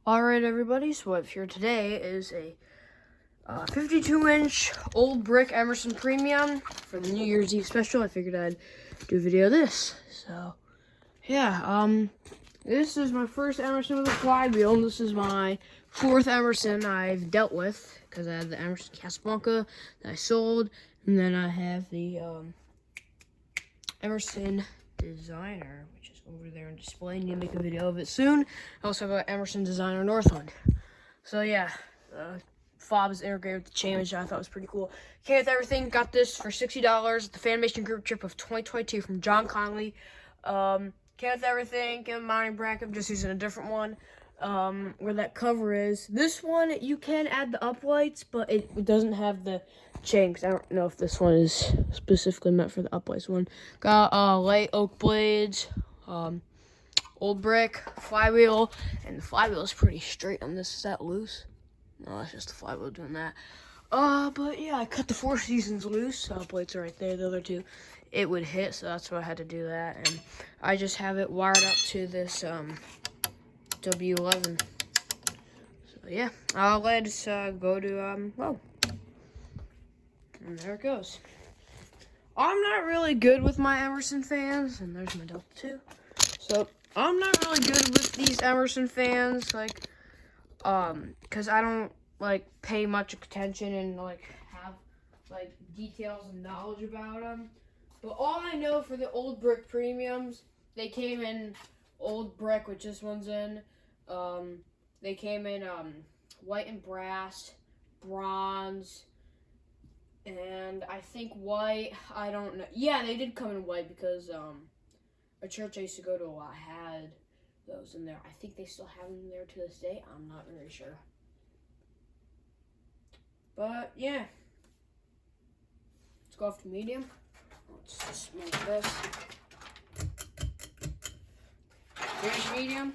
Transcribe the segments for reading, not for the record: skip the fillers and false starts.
Alright everybody, so what I've here today is a 52-inch old brick Emerson Premium for the New Year's Eve special. I figured I'd do a video of this. So, yeah, this is my first Emerson with a flywheel, and this is my fourth Emerson I've dealt with, because I had the Emerson Casablanca that I sold, and then I have the Emerson Designer, which is over there on display. I need to make a video of it soon. I also have an Emerson Designer Northland. So yeah, fob is integrated with the chain, which I thought was pretty cool. Came with everything. Got this for $60 at the Fanimation Group Trip of 2022 from John Conley. Came with everything. Came with a mounting bracket. I'm just using a different one. Where that cover is. This one, you can add the uplights, but it doesn't have the chain, because I don't know if this one is specifically meant for the uplights one. Got light oak blades, old brick, flywheel, and the flywheel is pretty straight on this. Is that loose? No, that's just the flywheel doing that. But yeah, I cut the Four Seasons loose. Plates are right there. The other two, it would hit, so that's why I had to do that. And I just have it wired up to this W11. So yeah, let's go to well, and there it goes. I'm not really good with my Emerson fans, and there's my Delta 2. So I'm not really good with these Emerson fans, like, because I don't like pay much attention and like have like details and knowledge about them. But all I know for the old brick premiums, they came in old brick, which this one's in. They came in white and brass, bronze, and I think white. I don't know. Yeah, they did come in white because a church I used to go to a lot had those in there. I think they still have them in there to this day. I'm not very sure. But yeah, let's go off to medium. Let's just make this. Here's medium.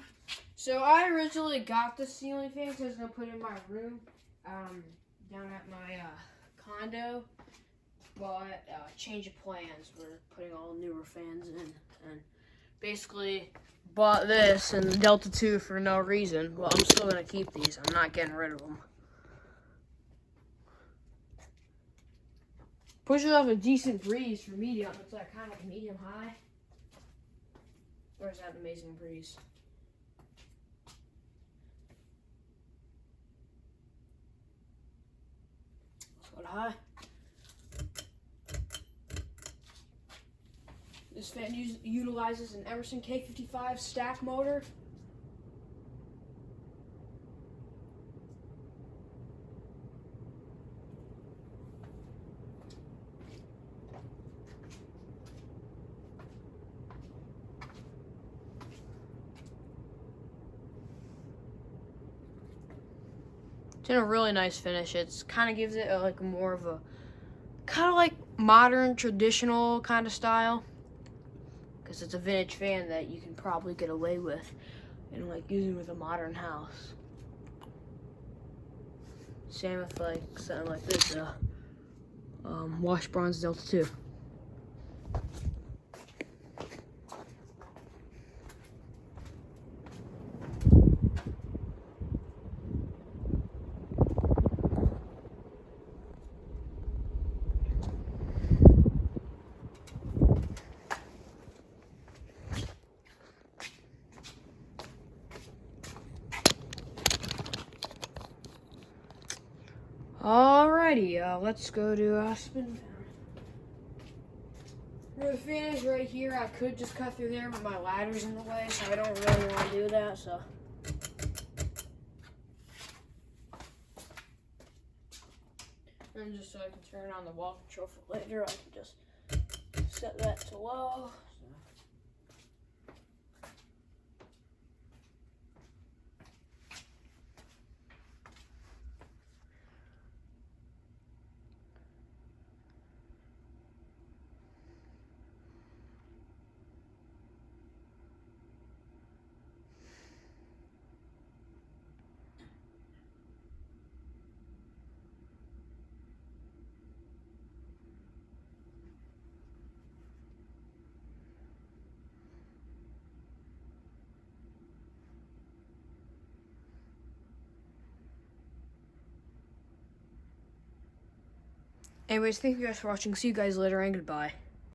So I originally got the ceiling fan because I was gonna put it in my room, down at my condo. But change of plans. We're putting all newer fans in, and basically bought this and the Delta 2 for no reason. Well, I'm still gonna keep these. I'm not getting rid of them. Pushes off a decent breeze for medium. It's like kind of like medium high. Where's that amazing breeze? Let's go to high. This fan utilizes an Emerson K55 stack motor. It's in a really nice finish. It's kind of gives it like more of a kind of like modern traditional kind of style. Because it's a vintage fan that you can probably get away with and like using with a modern house. Same with like something like this, wash bronze Delta 2. Alrighty, let's go to spin down. Where the fan is right here, I could just cut through there, but my ladder's in the way, so I don't really want to do that, so. And just so I can turn on the wall control for later, I can just set that to low. Anyways, thank you guys for watching. See you guys later, and goodbye.